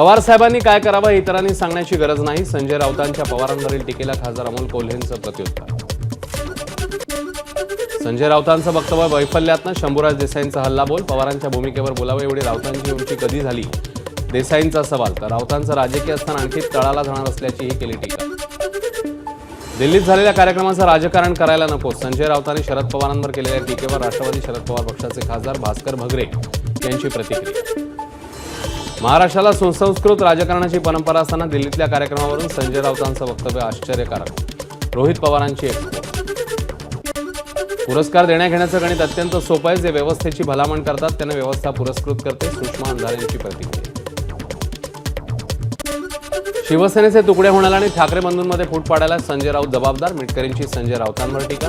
पवार साहेबांनी काय करावं इतरांनी सांगण्याची गरज नाही. संजय राऊतांच्या पवारांवरील टीकेला खासदार अमोल कोल्हेंचं प्रत्युत्तर. संजय राऊतांचं वक्तव्य वैफल्यातनं शंभूराज देसाईंचा हल्लाबोल. पवारांच्या भूमिकेवर बोलावं एवढी राऊतांची उंची कधी झाली, देसाईंचा सवाल. तर राऊतांचं राजकीय स्थान आणखी तळाला जाणार असल्याचीही केली टीका. दिल्लीत झालेल्या कार्यक्रमाचं राजकारण करायला नको. संजय राऊतांनी शरद पवारांवर केलेल्या टीकेवर राष्ट्रवादी शरद पवार पक्षाचे खासदार भास्कर भगरे यांची प्रतिक्रिया. महाराष्ट्राला सुसंस्कृत राजकारणाची परंपरा असताना दिल्लीतल्या कार्यक्रमावरून संजय राऊतांचं वक्तव्य आश्चर्यकारक. रोहित पवारांची एक्सपो. पुरस्कार देण्याघेण्याचं गणित अत्यंत सोपं आहे. जे व्यवस्थेची भलामण करतात त्यांना व्यवस्था पुरस्कृत करते. सुषमा अंधारे यांची प्रतिक्रिया. शिवसेनेचे तुकडे होण्याला आणि ठाकरे बंधूंमध्ये फूट पाडायला संजय राऊत जबाबदार. मिटकरींची संजय राऊतांवर टीका.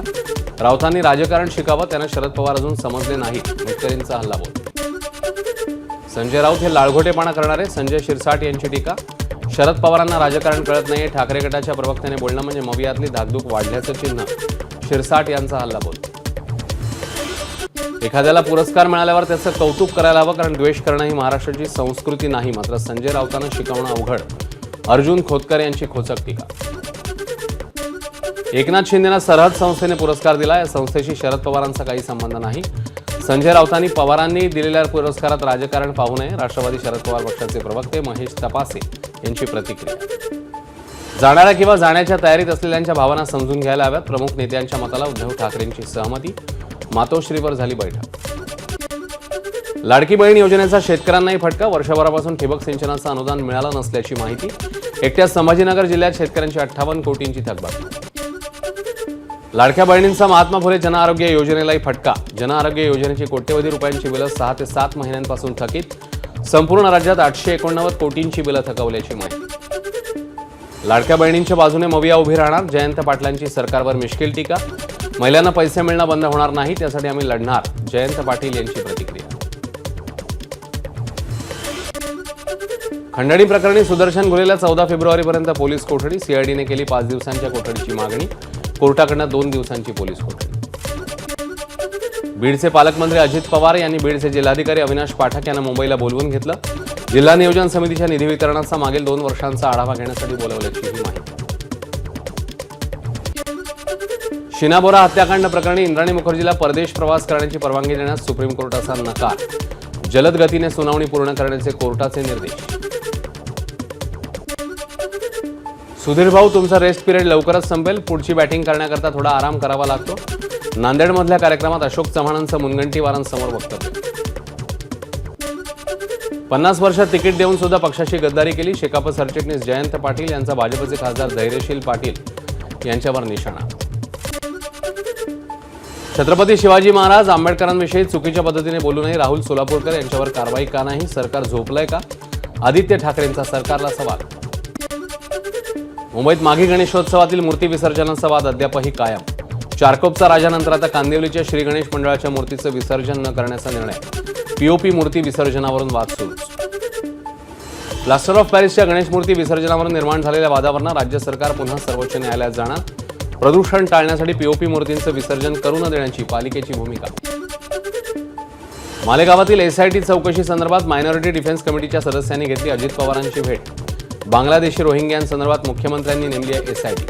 राऊतांनी राजकारण शिकावं, त्यांना शरद पवार अजून समजले नाहीत. मिटकरींचा हल्लाबोल. संजय राऊत हे लाळघोटेपणा करणारे. संजय शिरसाट यांची टीका. शरद पवारांना राजकारण कळत नाहीये. ठाकरे गटाच्या प्रवक्त्याने बोलणं म्हणजे मवियातली धाकधूक वाढल्याचं चिन्ह. शिरसाट यांचा हल्लाबोल. एखाद्याला पुरस्कार मिळाल्यावर त्याचं कौतुक करायला हवं, कारण द्वेष करणं ही महाराष्ट्राची संस्कृती नाही. मात्र संजय राऊतांना शिकवणं अवघड. अर्जुन खोतकर यांची खोचक टीका. एकनाथ शिंदेना सरहद संस्थेने पुरस्कार दिला. या संस्थेशी शरद पवारांचा काही संबंध नाही. संजय राऊतांनी पवारांनी दिलेल्या पुरस्कारात राजकारण पाहू नये. राष्ट्रवादी शरद पवार पक्षाचे प्रवक्ते महेश तपासे यांची प्रतिक्रिया. जाणाऱ्या किंवा जाण्याच्या तयारीत असलेल्यांच्या भावना समजून घ्यायला हव्यात. प्रमुख नेत्यांच्या मताला उद्धव ठाकरेंची सहमती. मातोश्रीवर झाली बैठक. लाडकी बहीण योजनेचा शेतकऱ्यांनाही फटका. वर्षभरापासून ठिबक सिंचनाचं अनुदान मिळालं नसल्याची माहिती. एकट्या संभाजीनगर जिल्ह्यात शेतकऱ्यांची 58 कोटींची थकबाकी. लाडक्या बहिणींचा महात्मा फुले जनआरोग्य योजनेलाही फटका. जनआरोग्य योजनेची कोट्यवधी रुपयांची बिलं 6 ते 7 महिन्यांपासून थकीत. संपूर्ण राज्यात 889 कोटींची बिलं थकवल्याची माहिती. लाडक्या बहिणींच्या बाजूने मविया उभी राहणार. जयंत पाटलांची सरकारवर मिश्किल टीका. महिलांना पैसे मिळणं बंद होणार नाही, त्यासाठी आम्ही लढणार. जयंत पाटील यांची प्रतिक्रिया. खंडणी प्रकरणी सुदर्शन घुलेला 14 फेब्रुवारीपर्यंत पोलीस कोठडी. सीआयडीने केली 5 दिवसांच्या कोठडीची मागणी. कोर्टाकडनं 2 दिवसांची पोलीस कोठडी. बीडचे पालकमंत्री अजित पवार यांनी बीडचे जिल्हाधिकारी अविनाश पाठक यांना मुंबईला बोलवून घेतलं. जिल्हा नियोजन समितीच्या निधी वितरणाचा मागील 2 वर्षांचा आढावा घेण्यासाठी बोलवल्याची ही माहिती. शिनाबोरा हत्याकांड प्रकरणी इंद्राणी मुखर्जीला परदेश प्रवास करण्याची परवानगी देण्यास सुप्रीम कोर्टाचा नकार. जलद गतीने सुनावणी पूर्ण करण्याचे कोर्टाचे निर्देश. सुधीर भाऊ, तुमचा रेस्ट पिरियड लवकरच संपेल. पुढची बॅटिंग करण्याकरता थोडा आराम करावा लागतो. नांदेडमधल्या कार्यक्रमात अशोक चव्हाणांचं मुनगंटीवारांसमोर वक्तव्य. 50 वर्षात तिकीट देऊन सुद्धा पक्षाची गद्दारी केली. शेकाप सरचिटणीस जयंत पाटील यांचा भाजपचे खासदार धैर्यशील पाटील यांच्यावर निशाणा. छत्रपती शिवाजी महाराज आंबेडकरांविषयी चुकीच्या पद्धतीने बोलू नये. राहुल सोलापूरकर यांच्यावर कारवाई का नाही? सरकार झोपलंय का? आदित्य ठाकरेंचा सरकारला सवाल. मुंबईत माघी गणेशोत्सवातील मूर्ती विसर्जनाचा वाद अद्यापही कायम. चारकोपचा राजानंतर आता कांदिवलीच्या श्री गणेश मंडळाच्या मूर्तीचं विसर्जन न करण्याचा निर्णय. पीओपी मूर्ती विसर्जनावरून वाद सुरू. प्लास्टर ऑफ पॅरिसच्या गणेश मूर्ती विसर्जनावरून निर्माण झालेल्या वादावरून राज्य सरकार पुन्हा सर्वोच्च न्यायालयात जाणार. प्रदूषण टाळण्यासाठी पीओपी मूर्तींचं विसर्जन करू न देण्याची पालिकेची भूमिका. मालेगावातील एसआयटी चौकशी संदर्भात मायनॉरिटी डिफेन्स कमिटीच्या सदस्यांनी घेतली अजित पवारांची भेट. बांगलादेशी रोहिंग्यांसंदर्भात मुख्यमंत्र्यांनी नेमली आहे एसआयटी.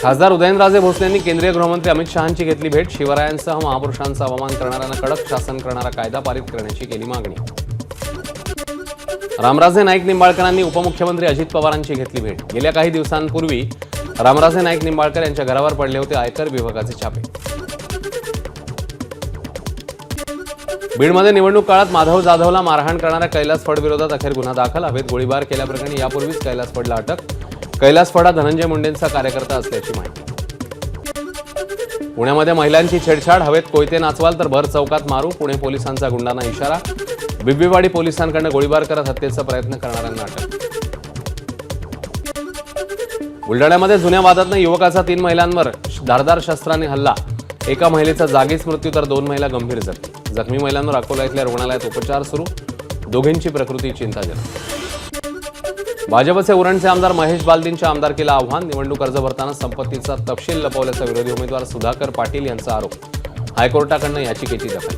खासदार उदयनराजे भोसले यांनी केंद्रीय गृहमंत्री अमित शहांची घेतली भेट. शिवरायांसह महापुरुषांचा अपमान करणाऱ्यांना कडक शासन करणारा कायदा पारित करण्याची केली मागणी. रामराजे नाईक निंबाळकरांनी उपमुख्यमंत्री अजित पवारांची घेतली भेट. गेल्या काही दिवसांपूर्वी रामराजे नाईक निंबाळकर यांच्या घरावर पडले होते आयकर विभागाचे छापे. बीडमध्ये निवडणूक काळात माधव जाधवला मारहाण करणाऱ्या कैलास फड विरोधात अखेर गुन्हा दाखल. हवेत गोळीबार केल्याप्रकरणी यापूर्वीच कैलास फडला अटक. कैलास फड हा धनंजय मुंडेंचा कार्यकर्ता असल्याची माहिती. पुण्यामध्ये महिलांची छेडछाड. हवेत कोयते नाचवाल तर भर चौकात मारू. पुणे पोलिसांचा गुंडांना इशारा. बिब्बीवाडी पोलिसांकडून गोळीबार करत हत्येचा प्रयत्न करणाऱ्यांना अटक. बुलढाण्यामध्ये जुन्या वादातनं युवकाचा 3 महिलांवर धारदार शस्त्राने हल्ला. एका महिलेचा जागीच मृत्यू तर 2 महिला गंभीर जखमी. जखमी महिलांवर अकोला इथल्या रुग्णालयात उपचार सुरू. दोघींची प्रकृती चिंताजनक. भाजपचे उरणचे आमदार महेश बालदींच्या आमदारकीला आव्हान. निवडणूक अर्ज भरताना संपत्तीचा तपशील लपवल्याचा विरोधी उमेदवार सुधाकर पाटील यांचा आरोप. हायकोर्टाकडून याचिकेची दखल.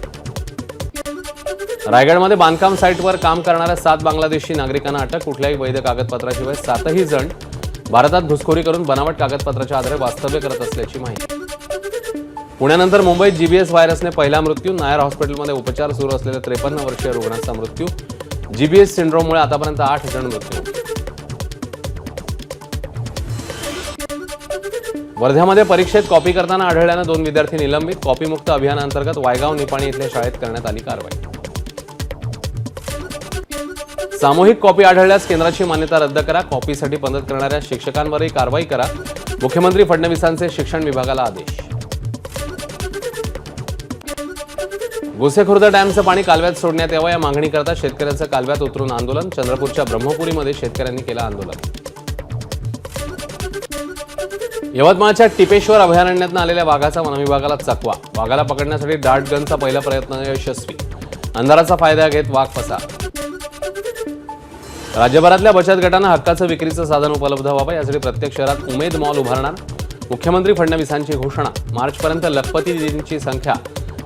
रायगडमध्ये बांधकाम साईटवर काम करणाऱ्या 7 बांगलादेशी नागरिकांना अटक. कुठल्याही वैध कागदपत्राशिवाय 7ही जण भारतात घुसखोरी करून बनावट कागदपत्राच्या आधारे वास्तव्य करत असल्याची माहिती. पुण्यानंतर मुंबईत जीबीएस व्हायरसने पहिला मृत्यू. नायर हॉस्पिटलमध्ये उपचार सुरू असलेल्या 53 वर्षीय रुग्णाचा मृत्यू. जीबीएस सिंड्रोममुळे आतापर्यंत 8 जण मृत्यू. वर्ध्यामध्ये परीक्षेत कॉपी करताना आढळल्यानं 2 विद्यार्थी निलंबित. कॉपीमुक्त अभियानांतर्गत वायगाव निपाणी इथल्या शाळेत करण्यात आली कारवाई. सामूहिक कॉपी आढळल्यास केंद्राची मान्यता रद्द करा. कॉपीसाठी मदत करणाऱ्या शिक्षकांवरही कारवाई करा. मुख्यमंत्री फडणवीसांचे शिक्षण विभागाला आदेश. गोसेखुर्द डॅमचं पाणी कालव्यात सोडण्यात यावं या मागणीकरता शेतकऱ्यांचं कालव्यात उतरून आंदोलन. चंद्रपूरच्या ब्रह्मपुरीमध्ये शेतकऱ्यांनी केलं आंदोलन. यवतमाळच्या टिपेश्वर अभयारण्यातून आलेल्या वाघाचा वनविभागाला चकवा. वाघाला पकडण्यासाठी डार्ट गनचा पहिला प्रयत्न यशस्वी. अंधाराचा फायदा घेत वाघ फसार. राज्यभरातल्या बचत गटांना हक्काचं विक्रीचं साधन उपलब्ध व्हावं यासाठी प्रत्येक शहरात उमेद मॉल उभारणार. मुख्यमंत्री फडणवीसांची घोषणा. मार्चपर्यंत लखपतींची संख्या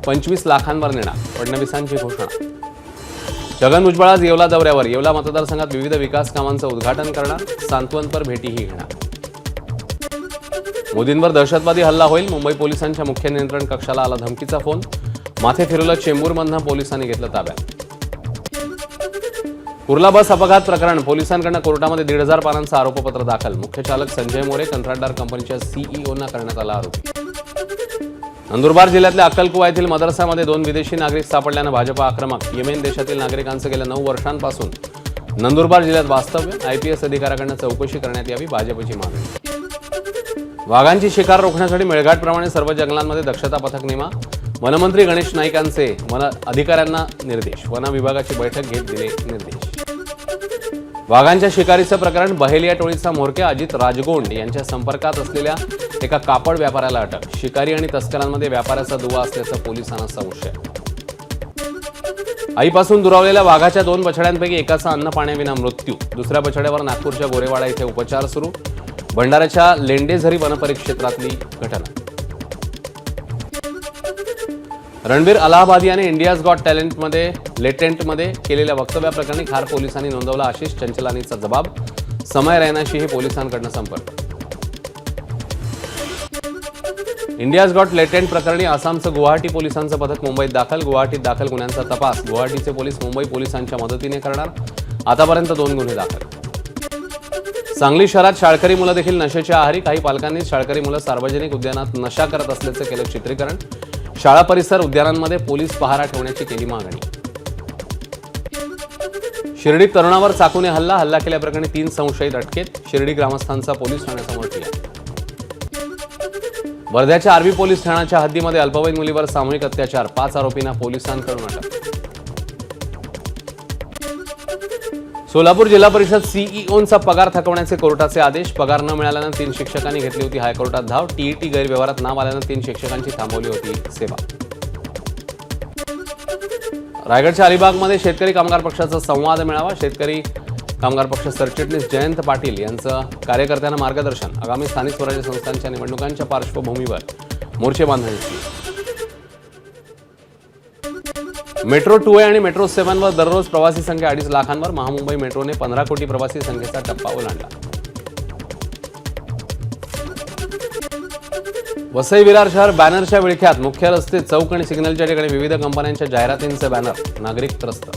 25 लाखांवर नेणार. फडणवीसांची घोषणा. छगन भुजबळ आज येवला दौऱ्यावर. येवला मतदारसंघात विविध विकास कामांचं उद्घाटन करणार. सांत्वनपर भेटीही घेणार. मोदींवर दहशतवादी हल्ला होईल. मुंबई पोलिसांच्या मुख्य नियंत्रण कक्षाला आला धमकीचा फोन. माथे फिरवलं. चेंबूरमधनं पोलिसांनी घेतलं ताब्यात. कुर्ला बस अपघात प्रकरण. पोलिसांकडून कोर्टामध्ये 1,500 पानांचं आरोपपत्र दाखल. मुख्य चालक संजय मोरे कंत्राटदार कंपनीच्या सीईओना करण्यात आला आरोपी. नंदुरबार जिल्ह्यातल्या अक्कलकुवा येथील मदरसामध्ये 2 विदेशी नागरिक सापडल्यानं भाजप आक्रमक. येमेन देशातील नागरिकांचं गेल्या 9 वर्षांपासून नंदुरबार जिल्ह्यात वास्तव्य. आयपीएस अधिकाऱ्याकडून चौकशी करण्यात यावी भाजपची मागणी. वाघांची शिकार रोखण्यासाठी मेळघाटप्रमाणे सर्व जंगलांमध्ये दक्षता पथक नेमा. वनमंत्री गणेश नाईक यांचे वन अधिकाऱ्यांना निर्देश. वन विभागाची बैठक घेत दिले निर्देश. वाघांच्या शिकारीचं प्रकरण. बहेलिया टोळीचा म्होरक्या अजित राजगोंड यांच्या संपर्कात असलेल्या एका कापड व्यापाऱ्याला अटक. शिकारी आणि तस्करांमध्ये व्यापाऱ्याचा दुवा असल्याचा पोलिसांना संशय. आईपासून दुरावलेल्या वाघाच्या 2 बछड्यांपैकी एकाचा अन्न पाण्याविना मृत्यू. दुसऱ्या बछड्यावर नागपूरच्या गोरेवाडा इथे उपचार सुरू. भंडाऱ्याच्या लेंडेझरी वनपरिक्षेत्रातली घटना. रणबीर अलाहाबादी याने इंडियाज गॉट टॅलेंटमध्ये लेटेंटमध्ये केलेल्या वक्तव्याप्रकरणी खार पोलिसांनी नोंदवला आशिष चंचलानीचा जबाब. समय रैनाशीही पोलिसांकडून संपर्क. इंडियाज गॉट लेटेंट प्रकरणी आसामचं गुवाहाटी पोलिसांचं पथक मुंबईत दाखल. गुवाहाटीत दाखल गुन्ह्यांचा तपास गुवाहाटीचे पोलीस मुंबई पोलिसांच्या मदतीने करणार. आतापर्यंत 2 गुन्हे दाखल. सांगली शहरात शाळकरी मुलं देखील नशेच्या आहारी. काही पालकांनी शाळकरी मुलं सार्वजनिक उद्यानात नशा करत असल्याचं केलं चित्रीकरण. शाळा परिसर उद्यानांमध्ये पोलीस पहारा ठेवण्याची केली मागणी. शिर्डीत तरुणावर चाकूने हल्ला केल्याप्रकरणी 3 संशयित अटकेत. शिर्डी ग्रामस्थांचा पोलीस ठाण्यासमोर ठिय्या. वर्ध्याच्या आर्वी पोलीस ठाण्याच्या हद्दीमध्ये अल्पवयीन मुलीवर सामूहिक अत्याचार. 5 आरोपींना पोलिसांकडून अटक. सोलापूर जिल्हा परिषद सीईओंचा पगार थकवण्याचे कोर्टाचे आदेश. पगार न मिळाल्यानं 3 शिक्षकांनी घेतली होती हायकोर्टात धाव. टीईटी गैरव्यवहारात नाव आल्यानं 3 शिक्षकांची थांबवली होती सेवा. रायगडच्या अलिबागमध्ये शेतकरी कामगार पक्षाचा संवाद मेळावा. शेतकरी कामगार पक्ष सरचिटणीस जयंत पाटील यांचं कार्यकर्त्यांना मार्गदर्शन. आगामी स्थानिक स्वराज्य संस्थांच्या निवडणुकांच्या पार्श्वभूमीवर मोर्चे बांधण्याची. मेट्रो 2A आणि मेट्रो 7 वर दररोज प्रवासी संख्या 2.5 लाखांवर. महामुंबई मेट्रोने 15 कोटी प्रवासी संख्येचा टप्पा ओलांडला. वसई विरार शहर बॅनरच्या विळख्यात. मुख्य रस्ते, चौक आणि सिग्नलच्या ठिकाणी विविध कंपन्यांच्या जाहिरातींचे बॅनर. नागरिक त्रस्त.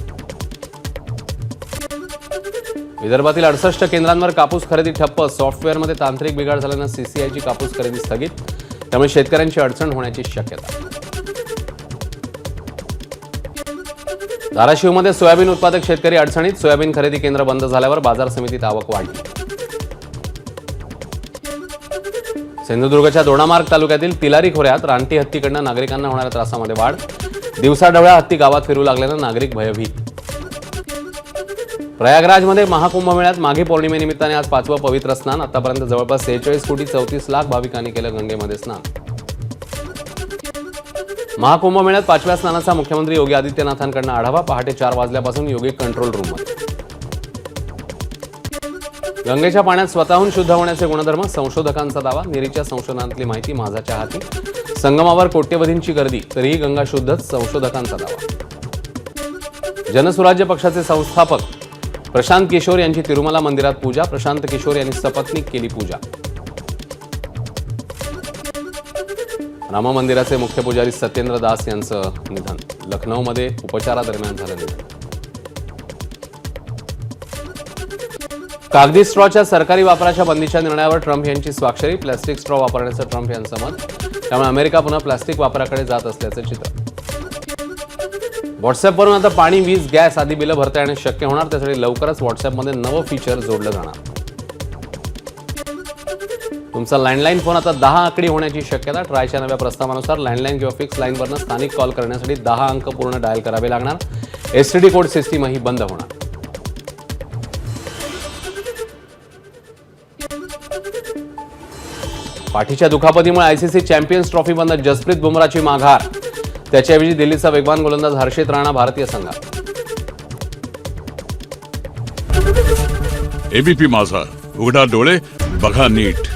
विदर्भातील 68 केंद्रांवर कापूस खरेदी ठप्प. सॉफ्टवेअरमध्ये तांत्रिक बिघाड झाल्यानं सीसीआयची कापूस खरेदी स्थगित. त्यामुळे शेतकऱ्यांची अडचण होण्याची शक्यता. धाराशिवमध्ये सोयाबीन उत्पादक शेतकरी अडचणीत. सोयाबीन खरेदी केंद्र बंद झाल्यावर बाजार समितीत आवक वाढली. सिंधुदुर्गच्या दोडामार्ग तालुक्यातील तिलारी खोऱ्यात रानटी हत्तीकडनं नागरिकांना होणाऱ्या त्रासामध्ये वाढ. दिवसाढवळ्या हत्ती गावात फिरू लागल्यानं नागरिक भयभीत. प्रयागराजमध्ये महाकुंभमेळ्यात माघी पौर्णिमेनिमित्ताने आज 5वं पवित्र स्नान. आतापर्यंत जवळपास 46 कोटी 34 लाख भाविकांनी केलं गंगेमध्ये स्नान. महाकुंभमेळ्यात 5व्या स्नानाचा मुख्यमंत्री योगी आदित्यनाथांकडून आढावा. पहाटे 4 वाजल्यापासून योगी कंट्रोल रूममध्ये. गंगेच्या पाण्यात स्वतःहून शुद्ध होण्याचे गुणधर्म. संशोधकांचा दावा. निरीच्या संशोधनातली माहिती माझाच्या हाती. संगमावर कोट्यवधींची गर्दी तरीही गंगा शुद्धच. संशोधकांचा दावा. जनसुराज्य पक्षाचे संस्थापक प्रशांत किशोर यांची तिरुमला मंदिरात पूजा. प्रशांत किशोर यांनी सपत्नीक केली पूजा. राम मंदिराचे मुख्य पुजारी सत्येंद्र दास यांचं निधन. लखनौमध्ये उपचारादरम्यान झालं निधन. कागदी स्ट्रॉच्या सरकारी वापराच्या बंदीच्या निर्णयावर ट्रम्प यांची स्वाक्षरी. प्लास्टिक स्ट्रॉ वापरण्याचं ट्रम्प यांचं मत. त्यामुळे अमेरिका पुन्हा प्लास्टिक वापराकडे जात असल्याचं चित्र. व्हॉट्सअपवरून आता पाणी, वीज, गॅस आदी बिलं भरता येणे शक्य होणार. त्यासाठी लवकरच व्हॉट्सअपमध्ये नवं फीचर जोडलं जाणार. तुमचा लँडलाईन फोन आता 10 आकडी होण्याची शक्यता. ट्रायच्या नव्या प्रस्तावानुसार लँडलाईन किंवा फिक्स लाईनवरनं स्थानिक कॉल करण्यासाठी 10 अंक पूर्ण डायल करावे लागणार. एसटीडी कोड सिस्टीमही बंद होणार. पाठीच्या दुखापतीमुळे आयसीसी चॅम्पियन्स ट्रॉफी बंद. जसप्रीत बुमराची माघार. त्याच्याऐवजी दिल्लीचा वेगवान गोलंदाज हर्षित राणा भारतीय संघात. एबीपी माझा, उघडा डोळे बघा नीट.